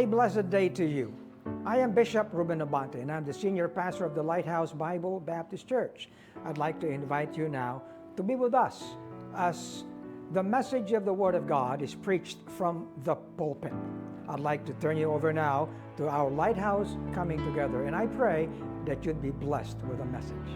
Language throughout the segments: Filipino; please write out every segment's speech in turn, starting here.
a blessed day to you. I am Bishop Ruben Abante, and I'm the senior pastor of the Lighthouse Bible Baptist Church. I'd like to invite you now to be with us as the message of the Word of God is preached from the pulpit. I'd like to turn you over now to our Lighthouse Coming Together, and I pray that you'd be blessed with the message.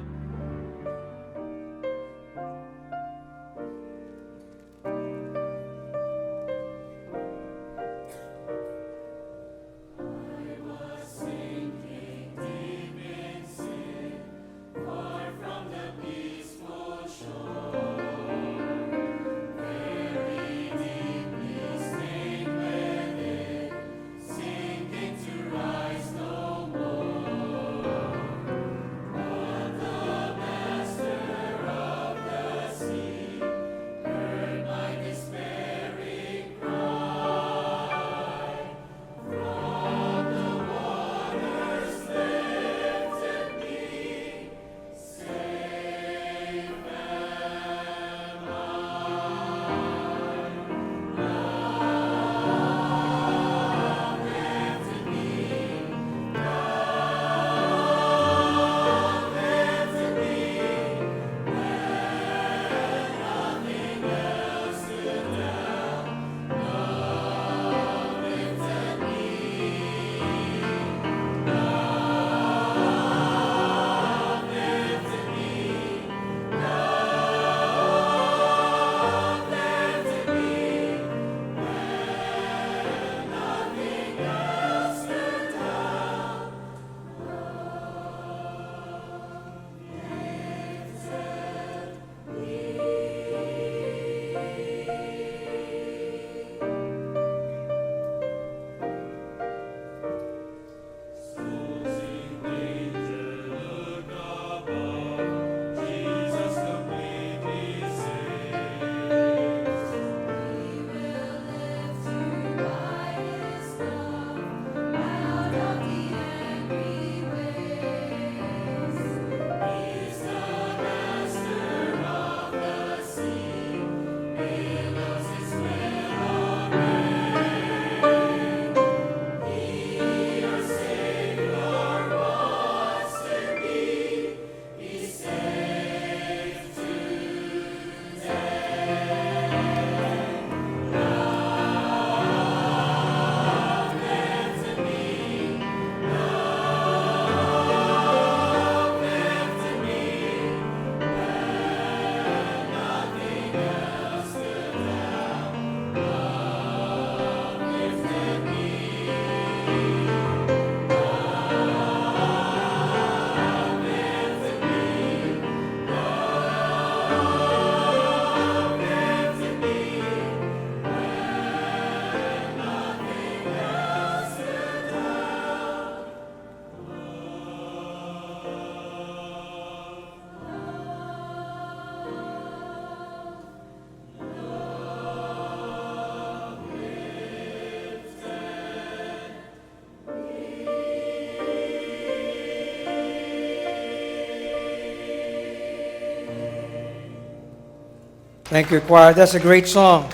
Thank you, choir. That's a great song.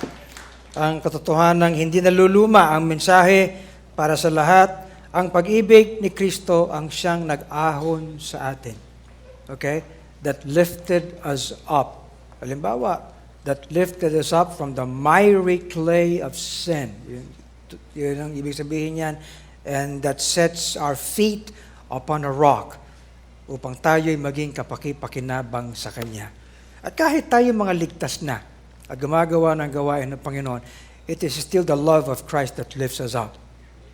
Ang katotohanan ng hindi naluluma ang mensahe para sa lahat. Ang pag-ibig ni Kristo ang siyang nag-ahon sa atin. Okay? That lifted us up. Halimbawa, that lifted us up from the miry clay of sin. Yun ang ibig sabihin yan. And that sets our feet upon a rock upang tayo'y maging kapaki-pakinabang sa Kanya. At kahit tayo mga ligtas na at gumagawa ng gawain ng Panginoon, it is still the love of Christ that lifts us up,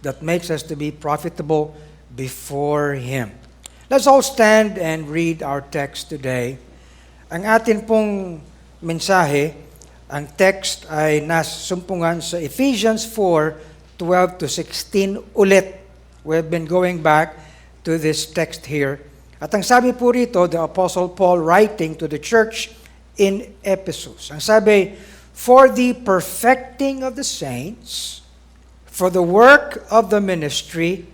that makes us to be profitable before Him. Let's all stand and read our text today. Ang atin pong mensahe, ang text ay nasumpungan sa Ephesians 4:12 to 16 ulit. We've been going back to this text here. At ang sabi po rito, the Apostle Paul writing to the church in Ephesus. Ang sabi, for the perfecting of the saints, for the work of the ministry,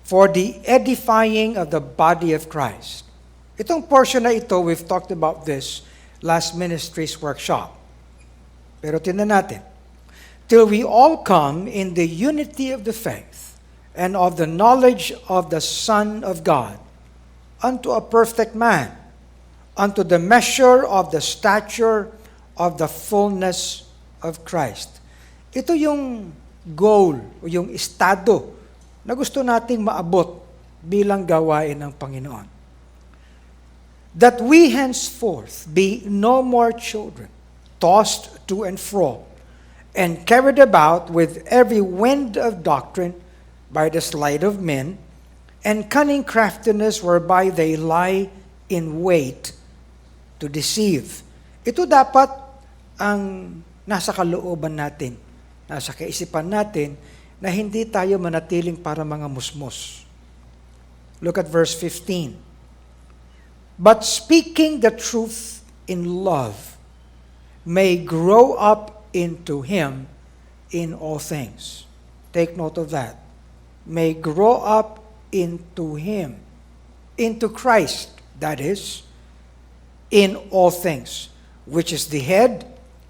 for the edifying of the body of Christ. Itong portion na ito, we've talked about this last ministries workshop. Pero tingnan natin. Till we all come in the unity of the faith and of the knowledge of the Son of God, unto a perfect man, unto the measure of the stature of the fullness of Christ. Ito yung goal o yung estado na gusto nating maabot bilang gawain ng Panginoon. That we henceforth be no more children, tossed to and fro, and carried about with every wind of doctrine by the sleight of men, and cunning craftiness whereby they lie in wait to deceive. Ito dapat ang nasa kalooban natin, nasa kaisipan natin, na hindi tayo manatiling para mga musmos. Look at verse 15. But speaking the truth in love may grow up into him in all things. Take note of that. May grow up into him, into Christ, that is, in all things, which is the head,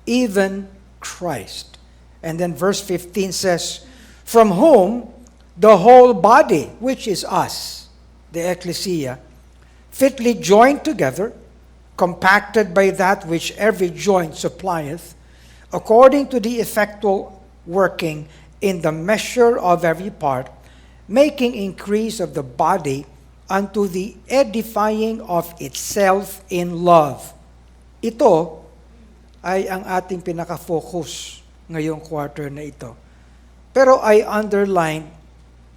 even Christ. And then verse 15 says, from whom the whole body, which is us, the ecclesia, fitly joined together, compacted by that which every joint supplieth, according to the effectual working in the measure of every part, making increase of the body unto the edifying of itself in love. Ito ay ang ating pinaka-focus ngayong quarter na ito. Pero I underline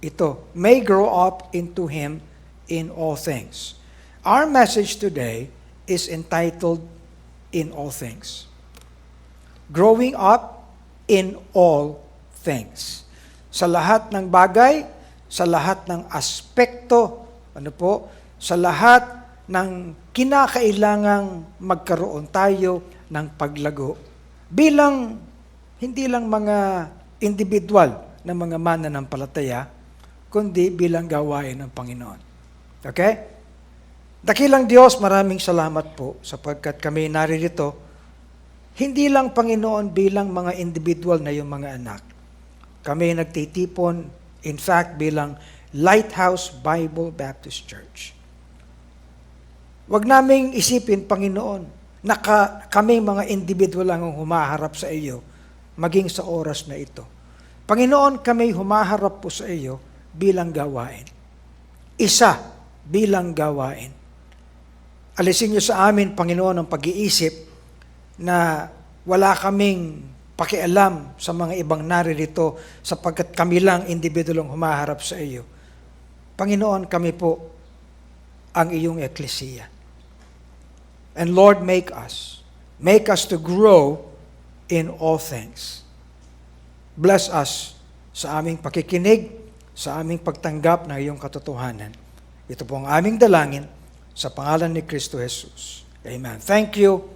ito, may grow up into him in all things. Our message today is entitled In All Things. Growing up in all things. Sa lahat ng bagay, sa lahat ng aspekto, sa lahat ng kinakailangang magkaroon tayo ng paglago. Bilang, hindi lang mga individual na mga mananampalataya, kundi bilang gawain ng Panginoon. Okay? Dakilang Diyos, maraming salamat po sapagkat kami naririto, hindi lang Panginoon bilang mga individual na yung mga anak. Kami nagtitipon, in fact, bilang Lighthouse Bible Baptist Church. Huwag naming isipin, Panginoon, na kami mga individual lang ang humaharap sa iyo, maging sa oras na ito. Panginoon, kami humaharap po sa iyo bilang gawain. Isa bilang gawain. Alisin niyo sa amin, Panginoon, ang pag-iisip na wala kaming pakialam sa mga ibang naririto sapagkat kami lang individual ang humaharap sa iyo. Panginoon, kami po ang iyong eklesiya. And Lord, make us to grow in all things. Bless us sa aming pakikinig, sa aming pagtanggap ng iyong katotohanan. Ito po ang aming dalangin sa pangalan ni Kristo Jesus. Amen. Thank you.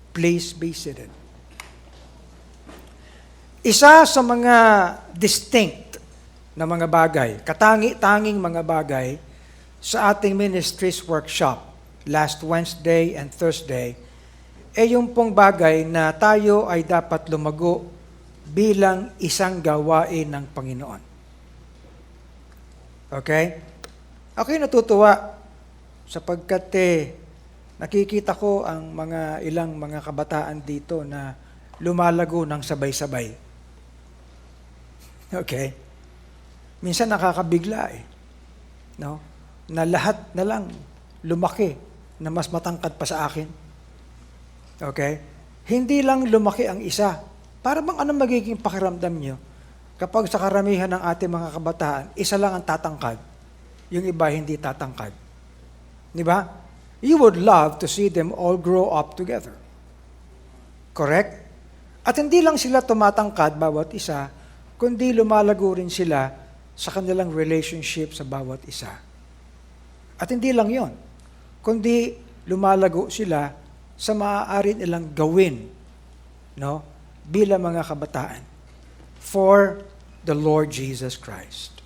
Please be seated. Isa sa mga distinct na mga bagay, katangi-tanging mga bagay sa ating ministries workshop last Wednesday and Thursday, yung pong bagay na tayo ay dapat lumago bilang isang gawain ng Panginoon. Okay? Ako'y natutuwa sapagkat nakikita ko ang ilang mga kabataan dito na lumalago ng sabay-sabay. Okay? Minsan nakakabigla no? Na lahat na lang lumaki na mas matangkad pa sa akin. Okay? Hindi lang lumaki ang isa. Para bang anong magiging pakiramdam nyo kapag sa karamihan ng ating mga kabataan, isa lang ang tatangkad, yung iba hindi tatangkad. Di ba? You would love to see them all grow up together. Correct? At hindi lang sila tumatangkad bawat isa, kundi lumalago rin sila sa kanilang relationship sa bawat isa. At hindi lang yon, kundi lumalago sila sa maaari nilang gawin, no, bilang mga kabataan for the Lord Jesus Christ.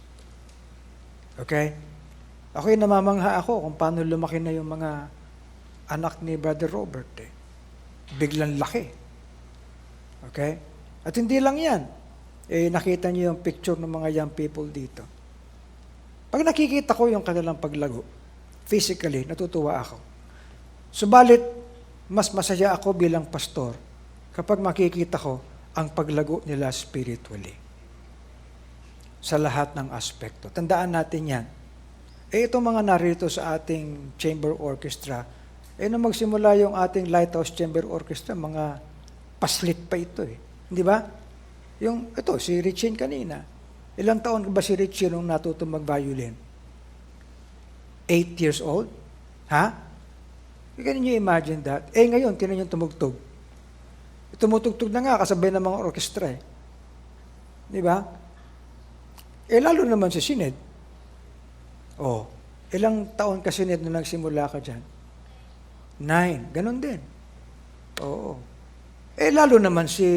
Okay? Ako'y namamangha ako kung paano lumaki na yung mga anak ni Brother Robert. Biglang laki. Okay? At hindi lang yan. Nakita niyo yung picture ng mga young people dito. Pag nakikita ko yung kanilang paglago, physically, natutuwa ako. Subalit, mas masaya ako bilang pastor kapag makikita ko ang paglago nila spiritually. Sa lahat ng aspekto. Tandaan natin yan. Itong mga narito sa ating chamber orchestra, nung magsimula yung ating Lighthouse Chamber Orchestra, mga paslit pa ito eh. Di ba? Ito, si Richie kanina. Ilang taon ba si Richie nung natuto mag-violin? 8 years old? Ha? Can you imagine that? Ngayon, tinan yung tumugtog. Tumutugtog na nga kasabay ng mga orkestra eh. Di ba? Lalo naman si Sined. Ilang taon ka Sined nung nagsimula ka dyan? 9. Ganon din. Oo. Lalo naman si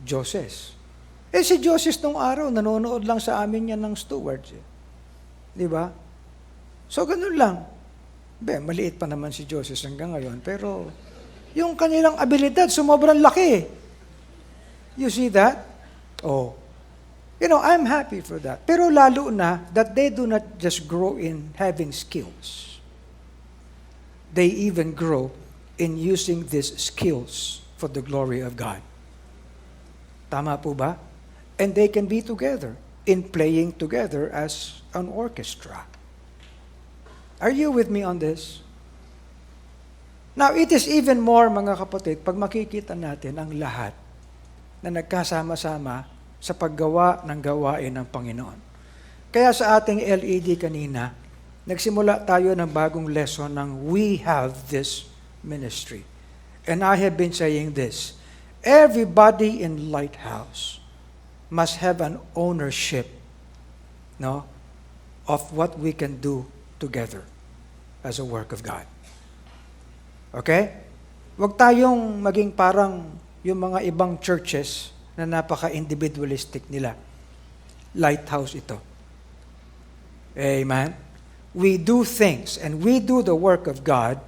Joses. Si Joses nung araw, nanonood lang sa amin yan ng stewards. Di ba? So, ganun lang. Maliit pa naman si Joses hanggang ngayon, pero yung kanilang abilidad, sumobrang laki. You see that? I'm happy for that. Pero lalo na that they do not just grow in having skills. They even grow in using these skills for the glory of God. Tama po ba? And they can be together in playing together as an orchestra. Are you with me on this? Now, it is even more, mga kapatid, pag makikita natin ang lahat na nagkasama-sama sa paggawa ng gawain ng Panginoon. Kaya sa ating LED kanina, nagsimula tayo ng bagong lesson ng We Have This Ministry. And I have been saying this, everybody in Lighthouse must have an ownership, of what we can do together as a work of God. Okay? Huwag tayong maging parang yung mga ibang churches na napaka-individualistic nila. Lighthouse ito. Amen? We do things and we do the work of God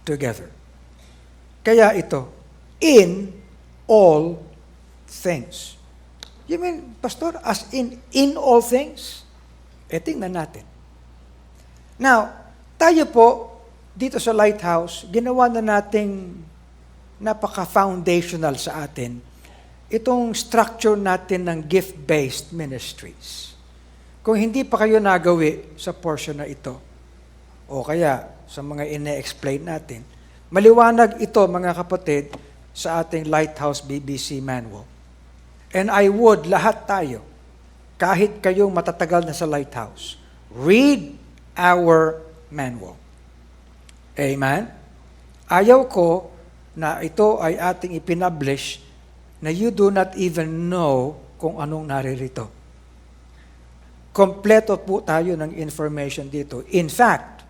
together. Kaya ito, in all things. You mean, Pastor, as in all things? Tingnan natin. Now, tayo po, dito sa Lighthouse, ginawa na nating napaka-foundational sa atin itong structure natin ng gift-based ministries. Kung hindi pa kayo nagawi sa portion na ito, o kaya sa mga ine-explain natin, maliwanag ito, mga kapatid, sa ating Lighthouse BBC manual. And I would, lahat tayo, kahit kayong matatagal na sa Lighthouse, read our manual. Amen? Ayaw ko na ito ay ating ipinublish na you do not even know kung anong naririto. Kompleto po tayo ng information dito. In fact,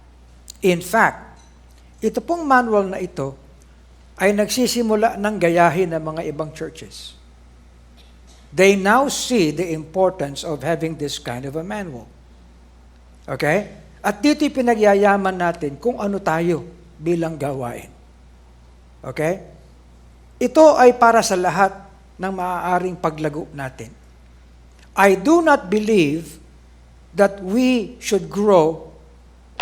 ito pong manual na ito ay nagsisimula ng gayahin ng mga ibang churches. They now see the importance of having this kind of a manual. Okay? At dito'y pinagyayaman natin kung ano tayo bilang gawain. Okay? Ito ay para sa lahat ng maaaring paglago natin. I do not believe that we should grow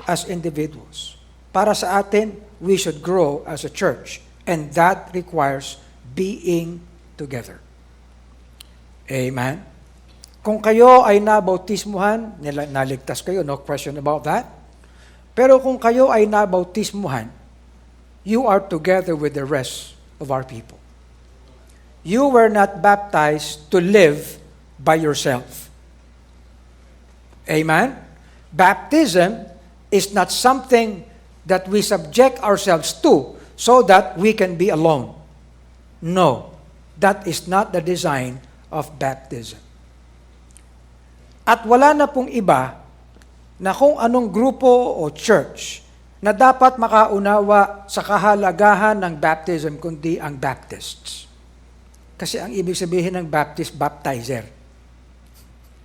as individuals. Para sa atin, we should grow as a church. And that requires being together. Amen? Kung kayo ay nabautismuhan, naligtas kayo, no question about that. Pero kung kayo ay nabautismuhan, you are together with the rest of our people. You were not baptized to live by yourself. Amen? Baptism is not something that we subject ourselves to so that we can be alone. No, that is not the design of baptism. At wala na pong iba na kung anong grupo o church na dapat makaunawa sa kahalagahan ng baptism kundi ang Baptists. Kasi ang ibig sabihin ng Baptist, baptizer.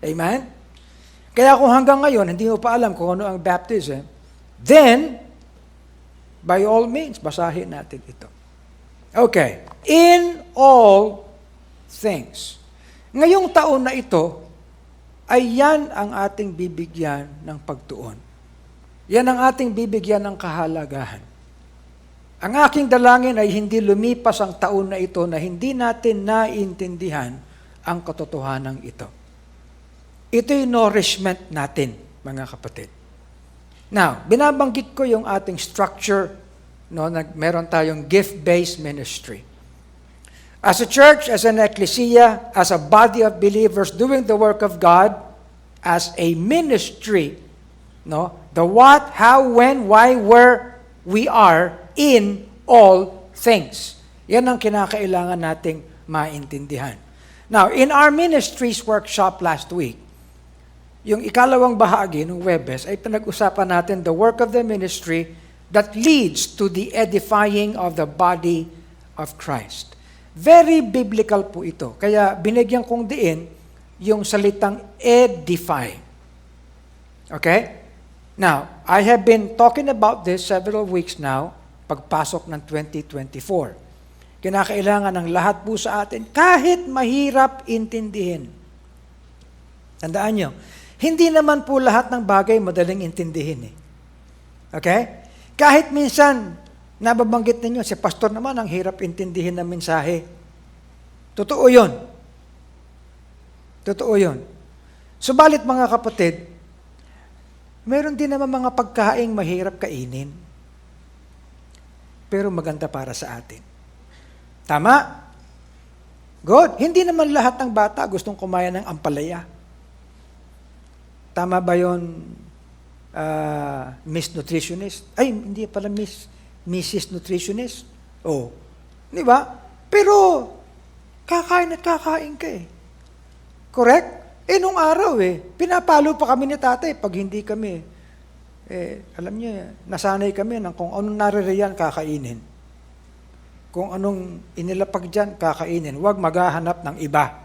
Amen? Kaya kung hanggang ngayon, hindi mo pa alam kung ano ang baptism, then, by all means, basahin natin ito. Okay. In all things. Ngayong taon na ito, ay yan ang ating bibigyan ng pagtuon. Yan ang ating bibigyan ng kahalagahan. Ang aking dalangin ay hindi lumipas ang taon na ito na hindi natin naiintindihan ang katotohanan ito. Ito'y nourishment natin, mga kapatid. Now, binabanggit ko yung ating structure, no, meron tayong gift-based ministry. As a church, as an ecclesia, as a body of believers doing the work of God, as a ministry, no, the what, how, when, why, where we are in all things. Yan ang kinakailangan nating maintindihan. Now, in our ministries workshop last week, yung ikalawang bahagi ng Webes ay pinag-usapan natin the work of the ministry that leads to the edifying of the body of Christ. Very biblical po ito. Kaya binigyan kong diin yung salitang edify. Okay? Now, I have been talking about this several weeks now, pagpasok ng 2024. Kinakailangan ng lahat po sa atin, kahit mahirap intindihin. Tandaan nyo, hindi naman po lahat ng bagay madaling intindihin. Okay? Kahit minsan, nababanggit ninyo, si pastor naman ang hirap intindihin ng mensahe. Totoo yun. Totoo yun. Subalit mga kapatid, meron din naman mga pagkaing mahirap kainin, pero maganda para sa atin. Tama? Good. Hindi naman lahat ng bata gustong kumain ng ampalaya. Tama ba yun, Miss Nutritionist? Ay, hindi pala Mrs. Nutritionist. Oh. Di ba? Pero, kakain at kakain ka eh. Correct? Nung araw pinapalo pa kami ni tatay pag hindi kami. Alam niyo, nasanay kami ng kung anong naririyan, kakainin. Kung anong inilapag dyan, kakainin. Huwag maghahanap ng iba.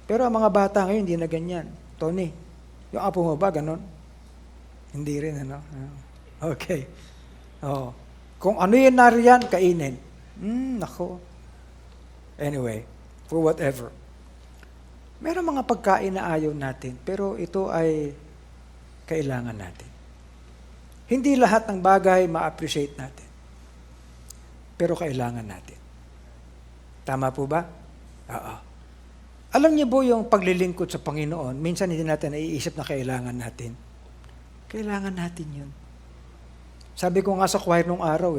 Pero ang mga bata ngayon, hindi na ganyan. Tony, yung apo mo ba, ganon? Hindi rin, ano? Okay. Oh. Kung ano yung nariyan, kainin. Nako. Anyway, for whatever. Meron mga pagkain na ayaw natin, pero ito ay kailangan natin. Hindi lahat ng bagay ma-appreciate natin, pero kailangan natin. Tama po ba? Oo. Alam niyo po yung paglilingkod sa Panginoon, minsan hindi natin naiisip na kailangan natin. Kailangan natin yun. Sabi ko nga sa choir nung araw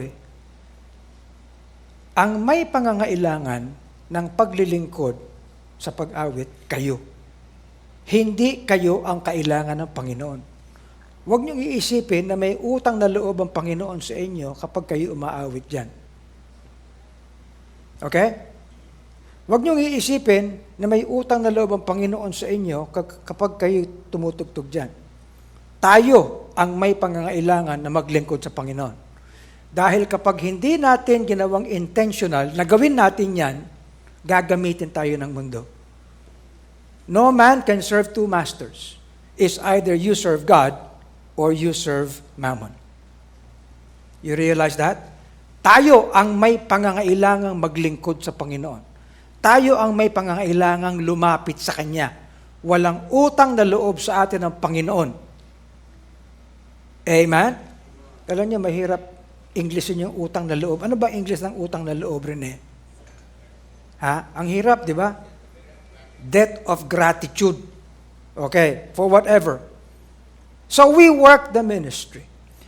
ang may pangangailangan ng paglilingkod sa pag-awit, kayo. Hindi kayo ang kailangan ng Panginoon. Huwag niyong iisipin na may utang na loob ang Panginoon sa inyo kapag kayo umaawit dyan. Okay? Huwag niyong iisipin na may utang na loob ang Panginoon sa inyo kapag kayo tumutugtog dyan. Tayo ang may pangangailangan na maglingkod sa Panginoon. Dahil kapag hindi natin ginawang intentional na gawin natin yan, gagamitin tayo ng mundo. No man can serve two masters. It's either you serve God or you serve mammon. You realize that? Tayo ang may pangangailangang maglingkod sa Panginoon. Tayo ang may pangangailangang lumapit sa Kanya. Walang utang na loob sa atin ng Panginoon. Amen? Alam niyo, mahirap Englishin yung utang na loob. Ano ba English ng utang na loob, Rene? Ang hirap, di ba? Debt of gratitude. Okay, for whatever. So we work the ministry.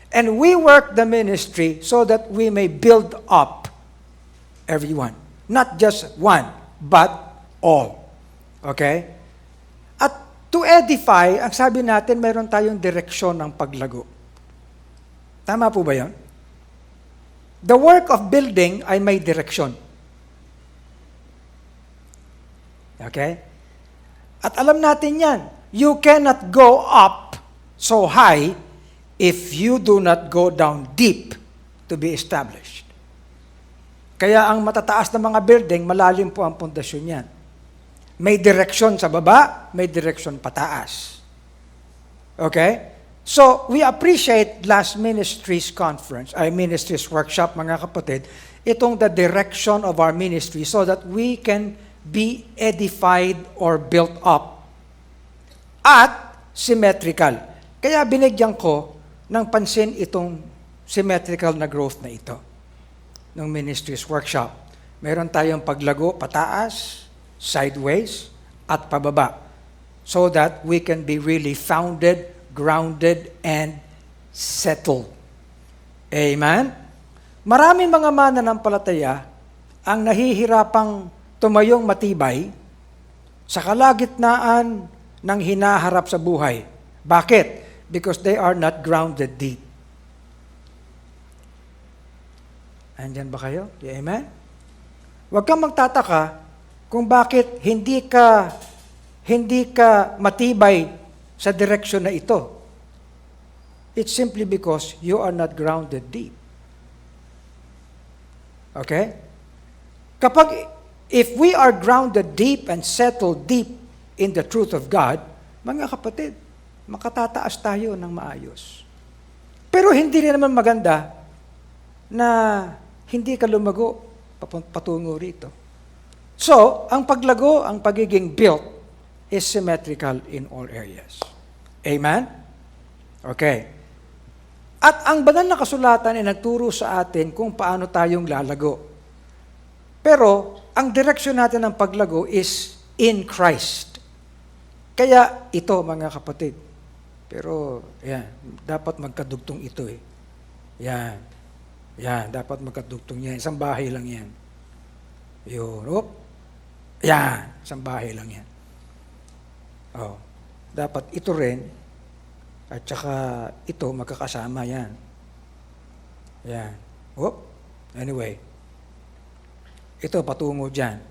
And we work the ministry so that we may build up everyone. Not just one, but all. Okay? At to edify, ang sabi natin, mayroon tayong direksyon ng paglago. Tama po ba yun? The work of building ay may direksyon. Okay? At alam natin yan, you cannot go up so high if you do not go down deep to be established. Kaya ang matataas na mga building, malalim po ang pundasyon yan. May direksyon sa baba, may direksyon pataas. Okay? So, we appreciate last ministry's conference, ministry's workshop, mga kapatid, itong the direction of our ministry so that we can be edified or built up at symmetrical. Kaya binigyan ko ng pansin itong symmetrical na growth na ito ng ministries workshop. Meron tayong paglago pataas, sideways, at pababa so that we can be really founded, grounded, and settled. Amen? Maraming mga mananampalataya ang nahihirapang tumayong matibay sa kalagitnaan ng hinaharap sa buhay. Bakit? Because they are not grounded deep. Andyan ba kayo? Amen? Huwag kang magtataka kung bakit hindi ka matibay sa direksyon na ito. It's simply because you are not grounded deep. Okay? If we are grounded deep and settled deep in the truth of God, mga kapatid, makatataas tayo ng maayos. Pero hindi rin naman maganda na hindi ka lumago patungo rito. So, ang paglago, ang pagiging built is symmetrical in all areas. Amen? Okay. At ang banal na kasulatan ay nagturo sa atin kung paano tayong lalago. Pero, ang direksyon natin ng paglago is in Christ. Kaya ito, mga kapatid. Pero, yan, dapat magkadugtong ito eh. Yan, dapat magkadugtong yan. Isang bahay lang yan. Europe. Yan, isang bahay lang yan. Oh, dapat ito rin, at saka ito, magkakasama yan. Yan. Anyway. Ito, patungo dyan.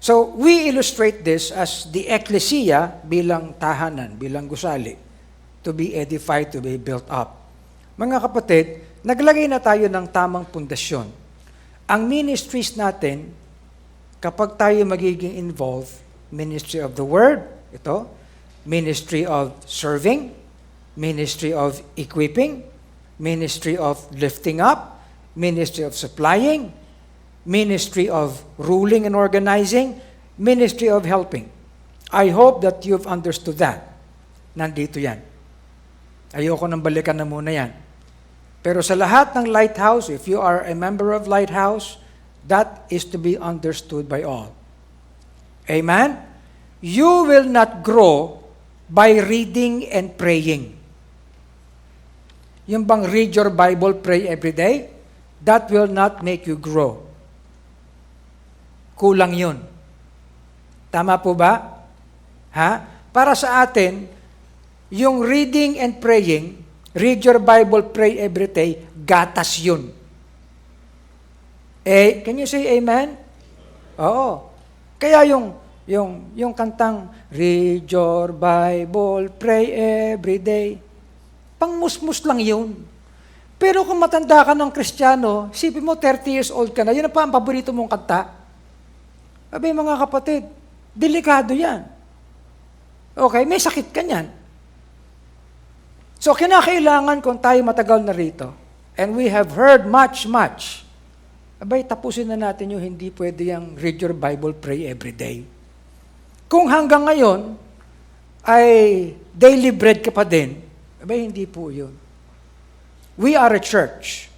So, we illustrate this as the ecclesia bilang tahanan, bilang gusali, to be edified, to be built up. Mga kapatid, naglagay na tayo ng tamang pundasyon. Ang ministries natin, kapag tayo magiging involved, ministry of the word, ito, ministry of serving, ministry of equipping, ministry of lifting up, ministry of supplying, ministry of ruling and organizing, ministry of helping. I hope that you've understood that. Nandito yan. Ayoko nang balikan na muna yan. Pero sa lahat ng Lighthouse, if you are a member of Lighthouse, that is to be understood by all. Amen? You will not grow by reading and praying. Yung bang read your Bible, pray every day, that will not make you grow. Kulang yun. Tama po ba? Ha? Para sa atin, yung reading and praying, read your Bible, pray every day, gatas yun. Can you say amen? Oo. Kaya yung kantang, read your Bible, pray every day, pangmusmus lang yun. Pero kung matanda ka ng Kristiyano, isipin mo, 30 years old ka na, yun ang paborito mong kanta. Sabi, mga kapatid, delikado yan. Okay, may sakit ka niyan. So, kinakailangan kung tayo matagal na rito, and we have heard much, abay, tapusin na natin yung hindi pwede yung read your Bible, pray every day. Kung hanggang ngayon, ay daily bread ka pa din, abay, hindi po yun. We are a church.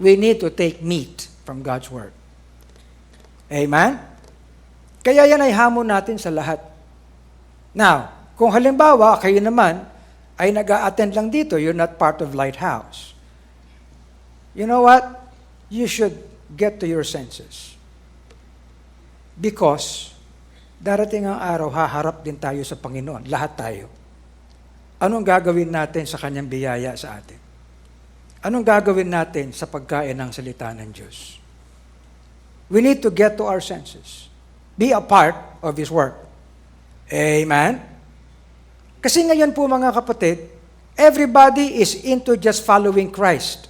We need to take meat from God's Word. Amen? Kaya yan ay hamon natin sa lahat. Now, kung halimbawa, kayo naman ay nag-a-attend lang dito, you're not part of Lighthouse. You know what? You should get to your senses. Because, darating ang araw, haharap din tayo sa Panginoon. Lahat tayo. Anong gagawin natin sa Kanyang biyaya sa atin? Anong gagawin natin sa pagkain ng salita ng Diyos? We need to get to our senses. Be a part of His work. Amen? Kasi ngayon po mga kapatid, everybody is into just following Christ.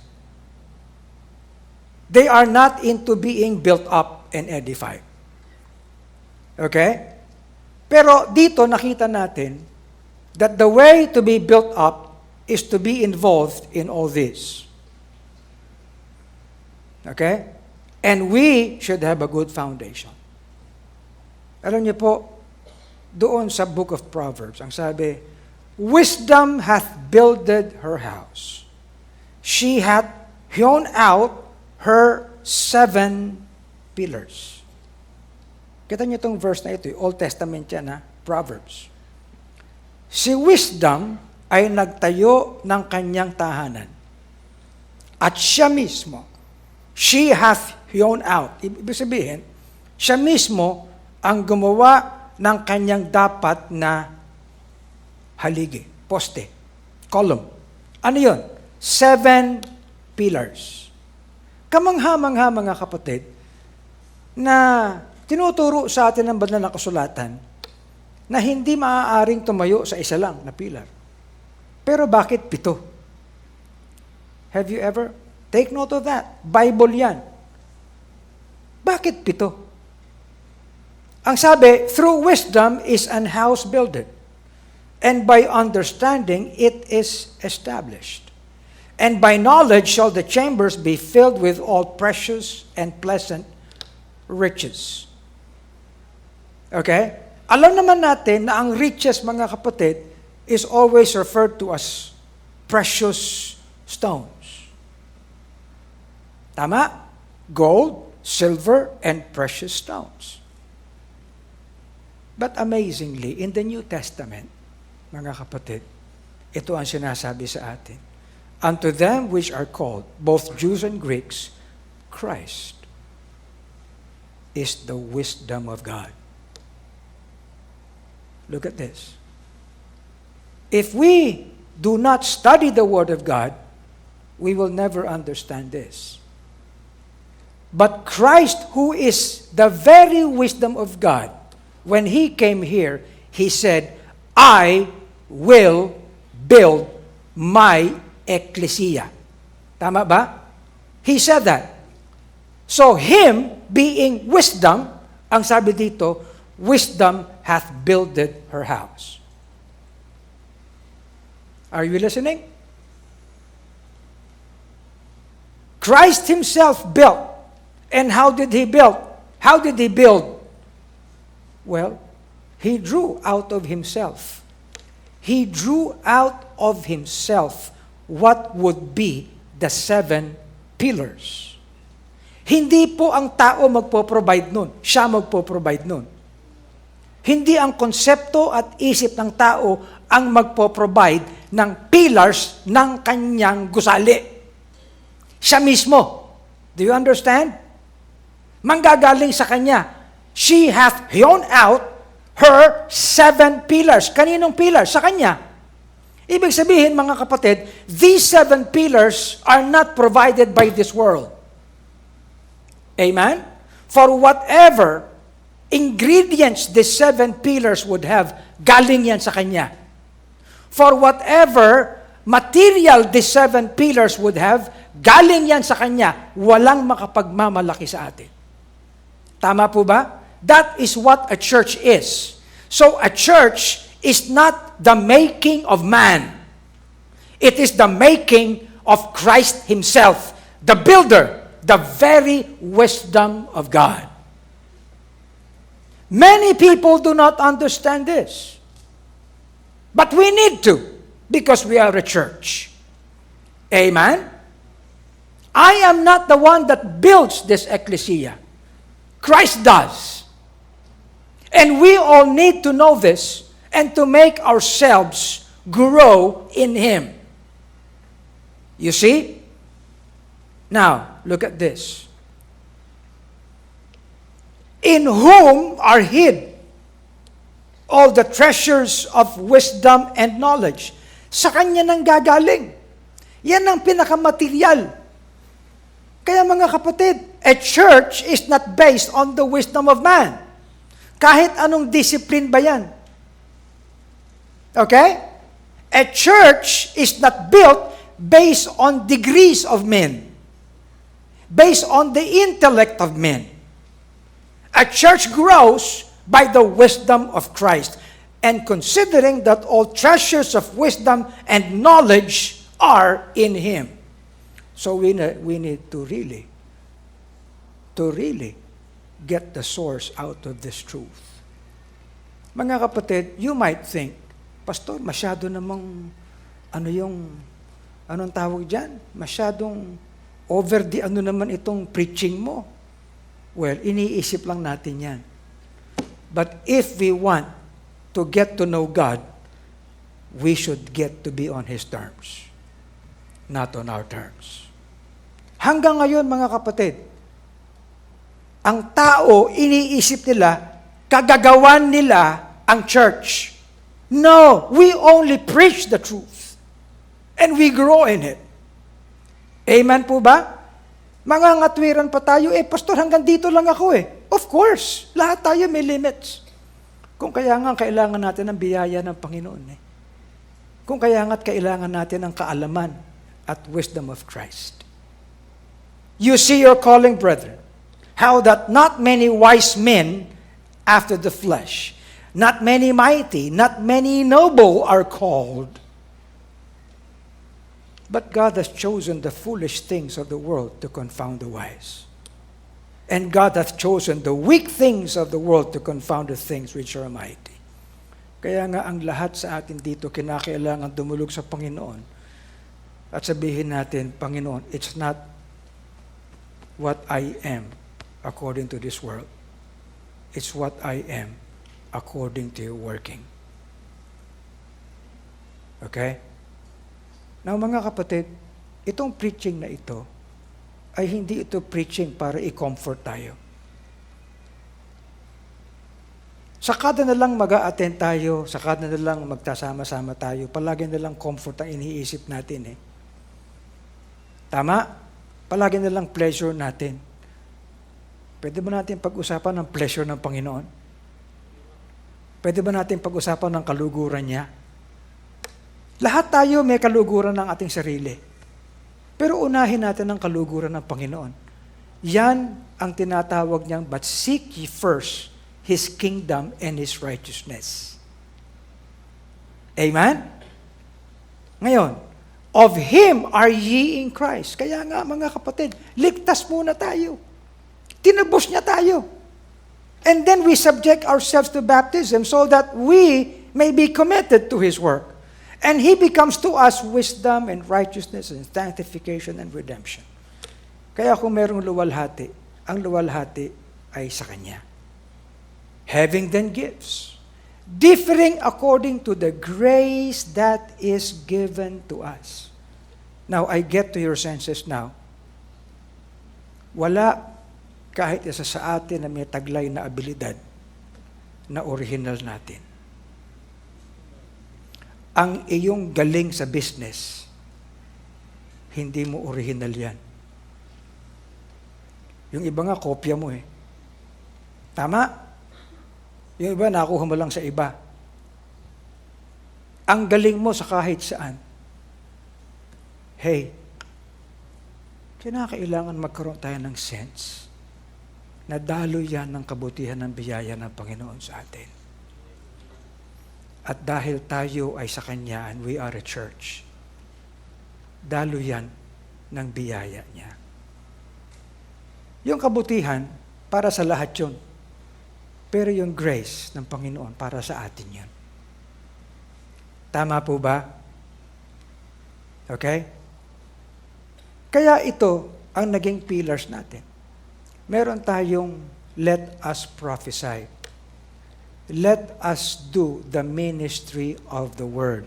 They are not into being built up and edified. Okay? Pero dito nakita natin that the way to be built up is to be involved in all this. Okay? And we should have a good foundation. Alam niyo po, doon sa book of Proverbs. Ang sabi, wisdom hath builded her house. She hath hewn out her 7 pillars. Kita niyo itong verse na ito, Old Testament yan, Proverbs. Si wisdom ay nagtayo ng kanyang tahanan. At siya mismo, she hath hewn out. Ibig sabihin, siya mismo ang gumawa ng kanyang dapat na haligi, poste, column. Ano yun? 7 pillars. Kamangha-mangha mga kapatid, na tinuturo sa atin ng banal na kasulatan na hindi maaaring tumayo sa isa lang na pillar. Pero bakit 7? Have you ever? Take note of that. Bible yan. Bakit 7? Ang sabi, through wisdom is an house builded, and by understanding it is established. And by knowledge shall the chambers be filled with all precious and pleasant riches. Okay? Alam naman natin na ang riches, mga kapatid, is always referred to as precious stones. Tama? Gold, silver, and precious stones. But amazingly, in the New Testament, mga kapatid, ito ang sinasabi sa atin. Unto them which are called, both Jews and Greeks, Christ is the wisdom of God. Look at this. If we do not study the Word of God, we will never understand this. But Christ, who is the very wisdom of God, when He came here, He said, I will build my ecclesia. Tama ba? He said that. So Him, being wisdom, ang sabi dito, wisdom hath builded her house. Are you listening? Christ Himself built. And how did He build? How did He build? Well, He drew out of Himself. He drew out of Himself what would be the 7 pillars. Hindi po ang tao magpo-provide nun. Siya magpo-provide nun. Hindi ang konsepto at isip ng tao ang magpo-provide ng pillars ng kanyang gusali. Siya mismo. Do you understand? Manggagaling sa kanya. She hath hewn out her 7 pillars. Kaninong pillars? Sa kanya. Ibig sabihin, mga kapatid, these 7 pillars are not provided by this world. Amen? For whatever ingredients these 7 pillars would have, galing yan sa kanya. For whatever material these 7 pillars would have, galing yan sa kanya. Walang makapagmamalaki sa atin. Tama po ba? That is what a church is. So a church is not the making of man. It is the making of Christ Himself, the builder, the very wisdom of God. Many people do not understand this. But we need to, because we are a church. Amen? I am not the one that builds this ecclesia. Christ does. And we all need to know this and to make ourselves grow in Him. You see? Now, look at this. In whom are hid all the treasures of wisdom and knowledge. Sa Kanya nang gagaling. Yan ang pinakamaterial. Kaya mga kapatid, a church is not based on the wisdom of man. Kahit anong discipline ba yan? Okay? A church is not built based on degrees of men. Based on the intellect of men. A church grows by the wisdom of Christ. And considering that all treasures of wisdom and knowledge are in Him. So we need to really get the source out of this truth. Mga kapatid, you might think, Pastor, masyado namang, anong tawag dyan? Masyadong over the naman itong preaching mo. Well, iniisip lang natin yan. But if we want to get to know God, we should get to be on His terms, not on our terms. Hanggang ngayon, mga kapatid, ang tao, iniisip nila, kagagawan nila ang church. No, we only preach the truth. And we grow in it. Amen po ba? Mga ngatwiran pa tayo, Pastor, hanggang dito lang ako Of course, lahat tayo may limits. Kung kaya nga kailangan natin ng biyaya ng Panginoon Kung kaya nga't kailangan natin ng kaalaman at wisdom of Christ. You see your calling, brethren, how that not many wise men after the flesh, not many mighty, not many noble are called. But God has chosen the foolish things of the world to confound the wise. And God hath chosen the weak things of the world to confound the things which are mighty. Kaya nga ang lahat sa atin dito kinakailangan dumulog sa Panginoon at sabihin natin, Panginoon, it's not what I am according to this world. It's what I am according to your working. Okay? Now mga kapatid, itong preaching na ito, ay hindi ito preaching para i-comfort tayo. Sakada na lang mag-a-attend tayo, sakada na lang magtasama-sama tayo, palagi na lang comfort ang iniisip natin Tama? Palagi na lang pleasure natin. Pwede ba natin pag-usapan ng pleasure ng Panginoon? Pwede ba natin pag-usapan ng kaluguran niya? Lahat tayo may kaluguran ng ating sarili. Pero unahin natin ang kaluguran ng Panginoon. Yan ang tinatawag niyang, but seek ye first His kingdom and His righteousness. Amen? Ngayon, of Him are ye in Christ. Kaya nga mga kapatid, ligtas muna tayo. Tinubos niya tayo. And then we subject ourselves to baptism so that we may be committed to His work. And He becomes to us wisdom and righteousness and sanctification and redemption. Kaya kung merong luwalhati, ang luwalhati ay sa Kanya. Having then gifts, differing according to the grace that is given to us. Now, I get to your senses now. Wala kahit isa sa atin na may taglay na abilidad na original natin. Ang iyong galing sa business, hindi mo original yan. Yung iba nga, kopya mo Tama? Yung iba, nakuha mo lang sa iba. Ang galing mo sa kahit saan. Hey, kinakailangan magkaroon tayo ng sense na dalo yan ng kabutihan ng biyaya ng Panginoon sa atin. At dahil tayo ay sa Kanya and we are a church, dalo yan ng biyaya niya. Yung kabutihan, para sa lahat yun. Pero yung grace ng Panginoon, para sa atin yun. Tama po ba? Okay? Kaya ito ang naging pillars natin. Meron tayong let us prophesy. Let us do the ministry of the Word.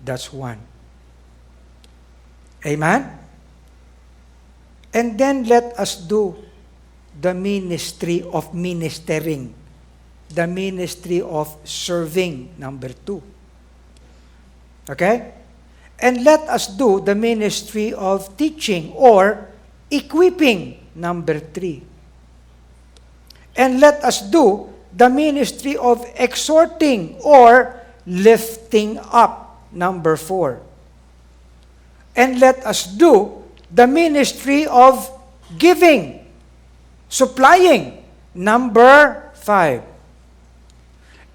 That's one. Amen? And then let us do the ministry of ministering. The ministry of serving, number 2. Okay? And let us do the ministry of teaching or equipping, number 3. And let us do the ministry of exhorting or lifting up, number 4. And let us do the ministry of giving, supplying, number 5.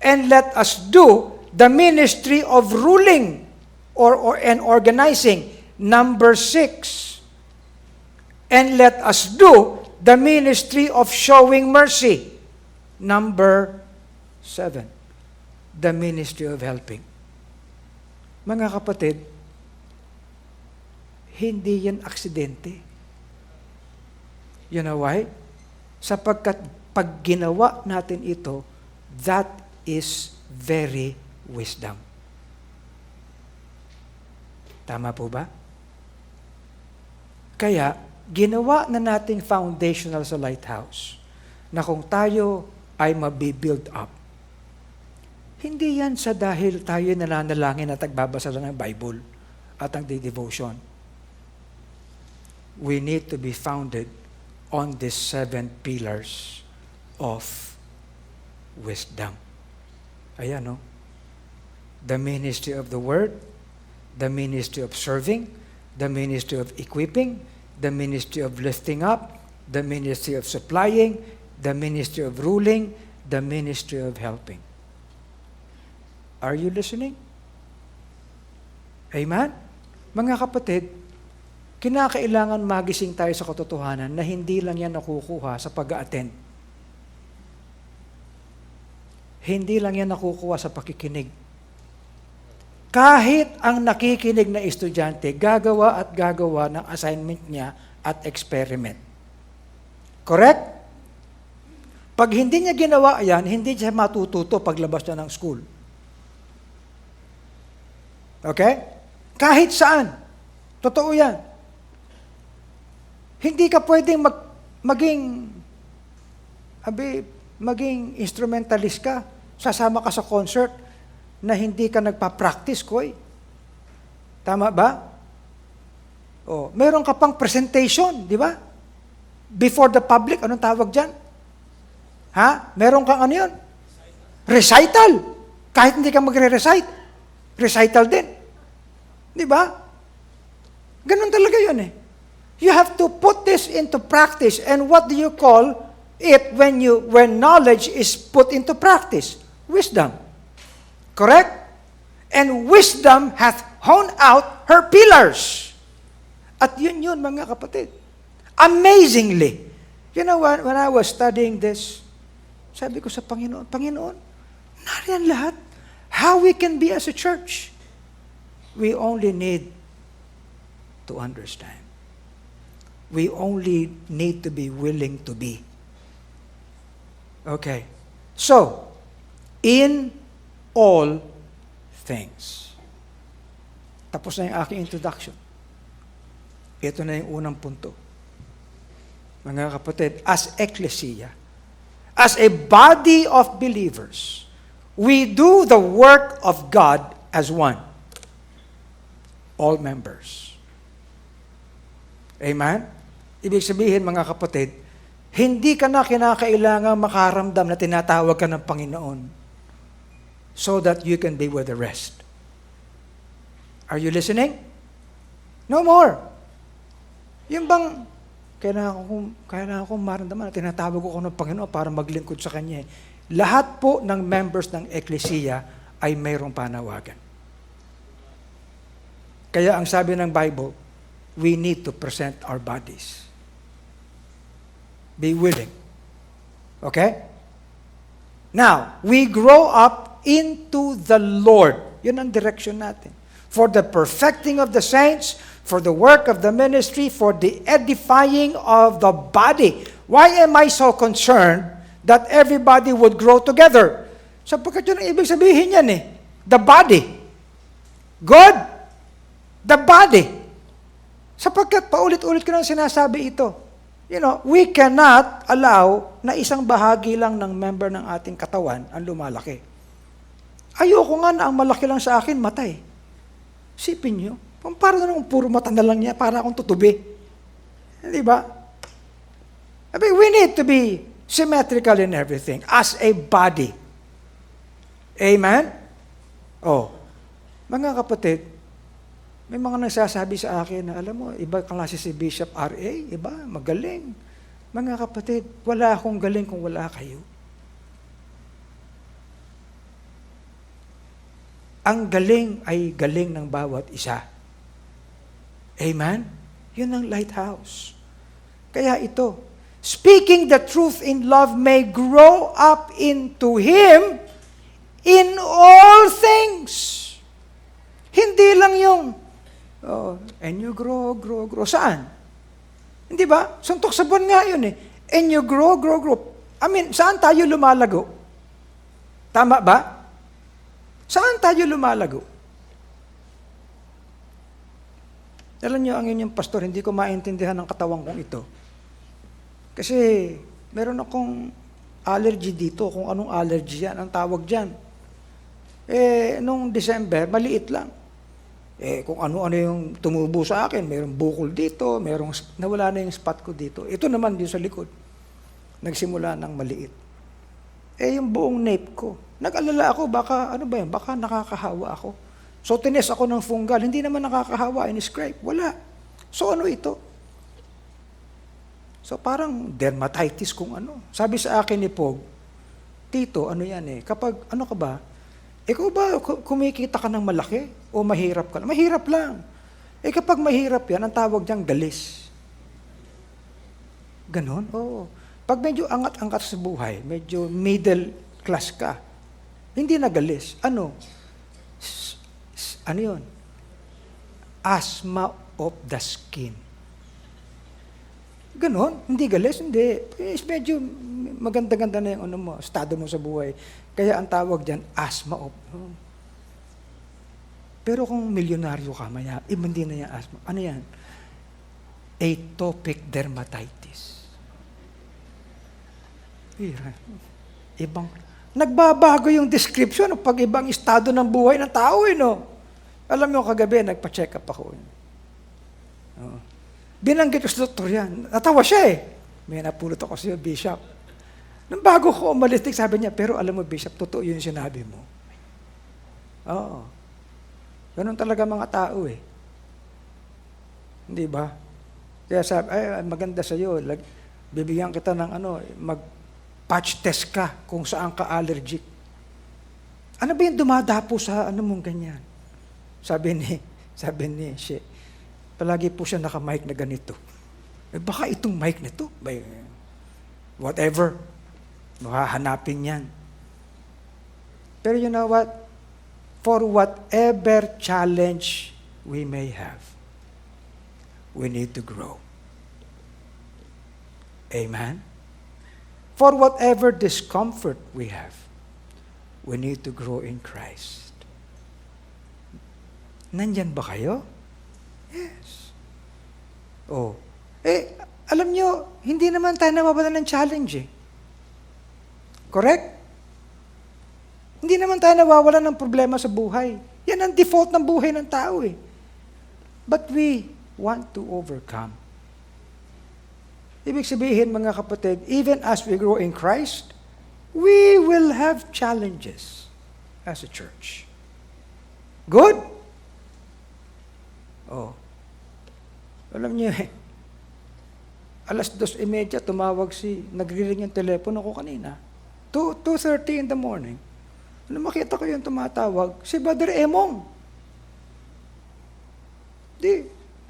And let us do the ministry of ruling and organizing, number 6. And let us do the ministry of showing mercy, number 7, the ministry of helping. Mga kapatid, hindi yan aksidente. You know why? Sapagkat pag ginawa natin ito, that is very wisdom. Tama po ba? Kaya, ginawa na nating foundational sa Lighthouse na kung tayo ay mabibuild up. Hindi yan sa dahil tayo nananalangin at nagbabasa lang ng Bible at ang devotion. We need to be founded on these 7 pillars of wisdom. Ayan, no? The ministry of the Word, the ministry of serving, the ministry of equipping, the ministry of lifting up, the ministry of supplying, the ministry of ruling, the ministry of helping. Are you listening? Amen? Mga kapatid, kinakailangan magising tayo sa katotohanan na hindi lang yan nakukuha sa pag-a-attend. Hindi lang yan nakukuha sa pakikinig. Kahit ang nakikinig na estudyante, gagawa at gagawa ng assignment niya at experiment. Correct? Pag hindi niya ginawa yan, hindi siya matututo paglabas niya ng school. Okay? Kahit saan. Totoo yan. Hindi ka pwedeng maging instrumentalist ka. Sasama ka sa concert na hindi ka nagpa-practice, koy. Tama ba? O, meron ka pang presentation, di ba? Before the public, anong tawag dyan? Ha? Meron kang ano yun? Recital. Kahit hindi ka magre-recite. Recital din. Di ba? Ganun talaga yun eh. You have to put this into practice. And what do you call it when knowledge is put into practice? Wisdom. Correct? And wisdom hath honed out her pillars. At yun mga kapatid. Amazingly. You know what? When I was studying this, sabi ko sa Panginoon, nariyan lahat. How we can be as a church. We only need to understand. We only need to be willing to be. Okay. So, in all things. Tapos na yung aking introduction. Ito na yung unang punto. Mga kapatid, as ecclesia, as a body of believers, we do the work of God as one. All members. Amen? Ibig sabihin, mga kapatid, hindi ka na kinakailangan makaramdam na tinatawag ka ng Panginoon so that you can be with the rest. Are you listening? No more. Yung bang, kailangan kong maramdaman na tinatawag ko ng Panginoon para maglingkod sa Kanya. Lahat po ng members ng Ecclesia ay mayroong panawagan. Kaya ang sabi ng Bible, we need to present our bodies. Be willing. Okay? Now, we grow up into the Lord. Yun ang direction natin. For the perfecting of the saints, for the work of the ministry, for the edifying of the body. Why am I so concerned that everybody would grow together? Sapagkat yun ang ibig sabihin yan eh. The body. God. The body. Sapagkat paulit-ulit ko nang sinasabi ito. You know, we cannot allow na isang bahagi lang ng member ng ating katawan ang lumalaki. Ayoko nga na ang malaki lang sa akin, matay. Sipin nyo, para na kung puro mata na lang niya, para akong tutubi. Di ba? We need to be symmetrical in everything, as a body. Amen? Oh, mga kapatid, may mga nagsasabi sa akin na, alam mo, iba klase si Bishop R.A., iba, magaling. Mga kapatid, wala akong galing kung wala kayo. Ang galing ay galing ng bawat isa. Amen? Yun ang lighthouse. Kaya ito, speaking the truth in love may grow up into Him in all things. Hindi lang yung, and you grow. Saan? Hindi ba? Suntok sa buwan nga yun eh. And you grow. I mean, saan tayo lumalago? Tama ba? Saan tayo lumalago? Alam niyo, ang inyong pastor, hindi ko maintindihan ang katawan kong ito. Kasi, meron akong allergy dito, kung anong allergy yan, ang tawag dyan. Nung December, maliit lang. Kung ano-ano yung tumubo sa akin, mayroong bukol dito, nawala na yung spot ko dito. Ito naman din sa likod. Nagsimula ng maliit. Yung buong nape ko, nag-alala ako, baka nakakahawa ako. So, tines ako ng fungal, hindi naman nakakahawa, in-scrape, wala. So, ano ito? So, parang dermatitis kung ano. Sabi sa akin ni Pog, Tito, ano yan kapag, ano ka ba, ikaw ba kumikita ka ng malaki o mahirap ka? Mahirap lang. Kapag mahirap yan, ang tawag diyang galis. Ganon? Oo. Pag medyo angat-angat sa buhay, medyo middle class ka, hindi na galis. Ano? Ano yun? Asthma of the skin. Ganon? Hindi galis? Hindi. Medyo maganda-ganda na yung estado mo sa buhay. Kaya ang tawag dyan, asthma of... Pero kung milyonaryo ka, hindi na yan asthma. Ano yan? Atopic dermatitis. Nagbabago yung description pag ibang estado ng buhay ng tao, no? Alam mo, kagabi, nagpa-check up ako. Binanggit ko sa doktor yan. Natawa siya May napulot ako sa iyo, Bishop. Nung bago ko umalis, sabi niya, pero alam mo, Bishop, totoo yun sinabi mo. Oo. Ganun talaga mga tao Hindi ba? Kaya sabi, maganda sa iyo. Bibigyan kita ng mag-patch test ka kung saan ka allergic. Ano ba yung dumadapo sa mong ganyan? Sabi ni siya, palagi po siya naka-mic na ganito. Baka itong mic na to, whatever, makahanapin yan. Pero you know what? For whatever challenge we may have, we need to grow. Amen? For whatever discomfort we have, we need to grow in Christ. Nandyan ba kayo? Yes. Alam nyo, hindi naman tayo nawawalan ng challenge Correct? Hindi naman tayo nawawalan ng problema sa buhay. Yan ang default ng buhay ng tao But we want to overcome. Ibig sabihin, mga kapatid, even as we grow in Christ, we will have challenges as a church. Good? Alam niyo alas 2:30 tumawag nagriring yung telepono ko kanina. 2:30 in the morning. Makita ko yung tumatawag, si Brother Emong.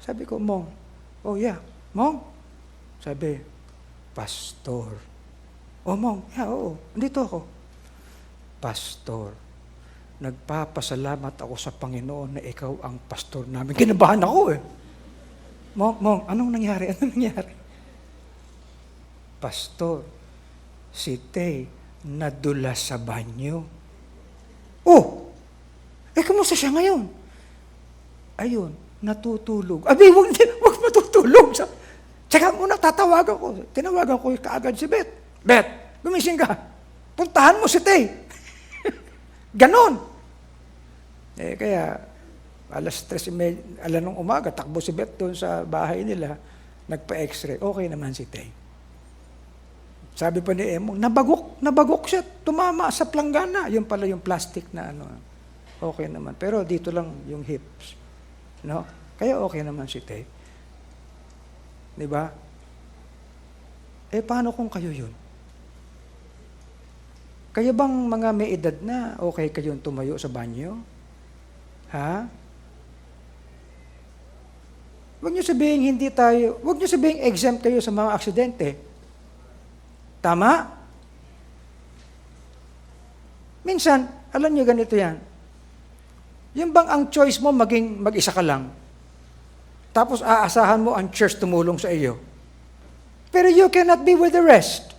Sabi ko, Mong. Oh yeah, Mong. Sabi, Pastor. Mong, oo, andito ako. Pastor, nagpapasalamat ako sa Panginoon na ikaw ang pastor namin. Kinabahan ako Mong, anong nangyari? Pastor, si Tay nadulas sa banyo. Kumusta siya ngayon? Ayun, natutulog. Wag matutulog. Tsaka muna, tatawagan ko. Tinawagan ko kaagad si Beth. Beth, gumising ka. Puntahan mo si Tay. Ganon. Kaya, alas 3:30, ng umaga, takbo si Beth doon sa bahay nila, nagpa-x-ray. Okay naman si Tay. Sabi pa ni Emong, nabagok siya, tumama sa planggana. Yung pala yung plastic na okay naman. Pero dito lang yung hips. No? Kaya okay naman si Tay. Diba? Paano kung kayo yun? Kayo bang mga may edad na okay kayong tumayo sa banyo? Ha? Huwag niyo sabihin exempt kayo sa mga aksidente. Tama? Minsan, alam niyo ganito yan. Yung bang ang choice mo maging mag-isa ka lang, tapos aasahan mo ang church tumulong sa iyo. Pero you cannot be with the rest.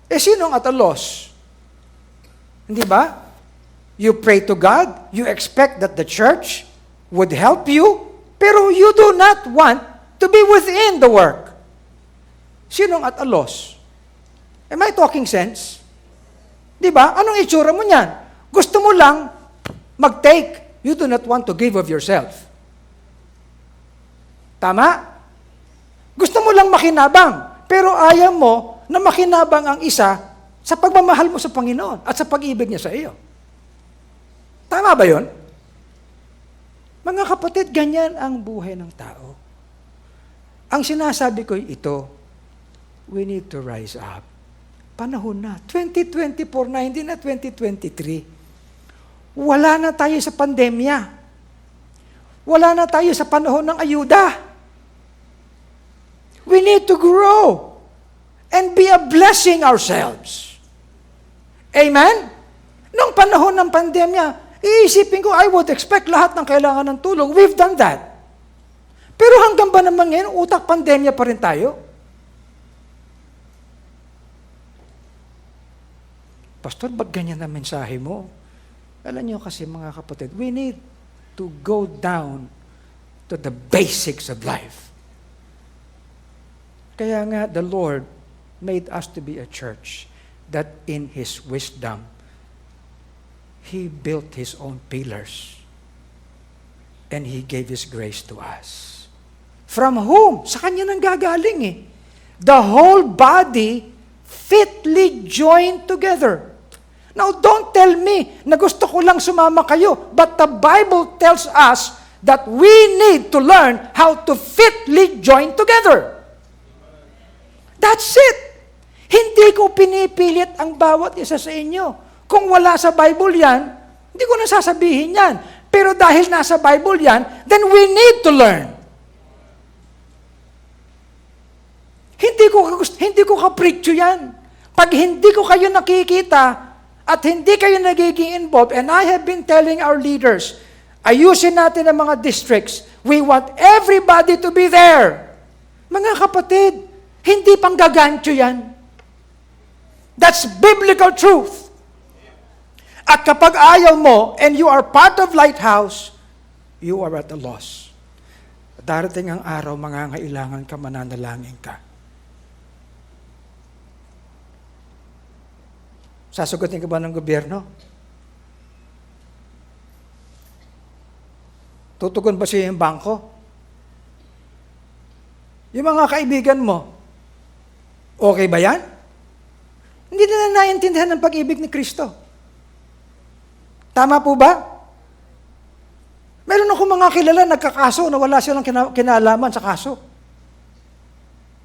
Sinong at a loss? Hindi ba? You pray to God, you expect that the church would help you, pero you do not want to be within the work. Sinong at a loss? Am I talking sense? Di ba? Anong itsura mo niyan? Gusto mo lang mag-take. You do not want to give of yourself. Tama? Gusto mo lang makinabang, pero ayaw mo na makinabang ang isa sa pagmamahal mo sa Panginoon at sa pag-ibig niya sa iyo. Tama ba yun? Mga kapatid, ganyan ang buhay ng tao. Ang sinasabi ko ito, we need to rise up. Panahon na. 2024 na, hindi na 2023. Wala na tayo sa pandemya. Wala na tayo sa panahon ng ayuda. We need to grow and be a blessing ourselves. Amen? Noong panahon ng pandemya, iisipin ko, I would expect lahat ng kailangan ng tulong. We've done that. Pero hanggang ba naman ngayon, utak pandemya pa rin tayo? Pastor, ba't ganyan ang mensahe mo? Alam niyo kasi mga kapatid, we need to go down to the basics of life. Kaya nga, the Lord made us to be a church that in His wisdom, He built His own pillars. And He gave His grace to us. From whom? Sa Kanya nang gagaling eh. The whole body fitly joined together. Now, don't tell me na gusto ko lang sumama kayo. But the Bible tells us that we need to learn how to fitly join together. That's it. Hindi ko pinipilit ang bawat isa sa inyo. Kung wala sa Bible yan, hindi ko na sasabihin yan. Pero dahil nasa Bible yan, then we need to learn. Hindi ko kapritsyo yan. Pag hindi ko kayo nakikita at hindi kayo nagiging involved, and I have been telling our leaders, ayusin natin ang mga districts. We want everybody to be there. Mga kapatid, hindi panggagancho yan. That's biblical truth. At kapag ayaw mo, and you are part of Lighthouse, you are at a loss. Darating ang araw, mangangailangan ka, mananalangin ka. Sasagutin ka ba ng gobyerno? Tutugon ba siya yung bangko? Yung mga kaibigan mo, okay ba yan? Hindi na naiintindihan ng pag-ibig ni Kristo. Tama po ba? Meron akong mga kilala nagkakaso na wala silang kinalaman sa kaso.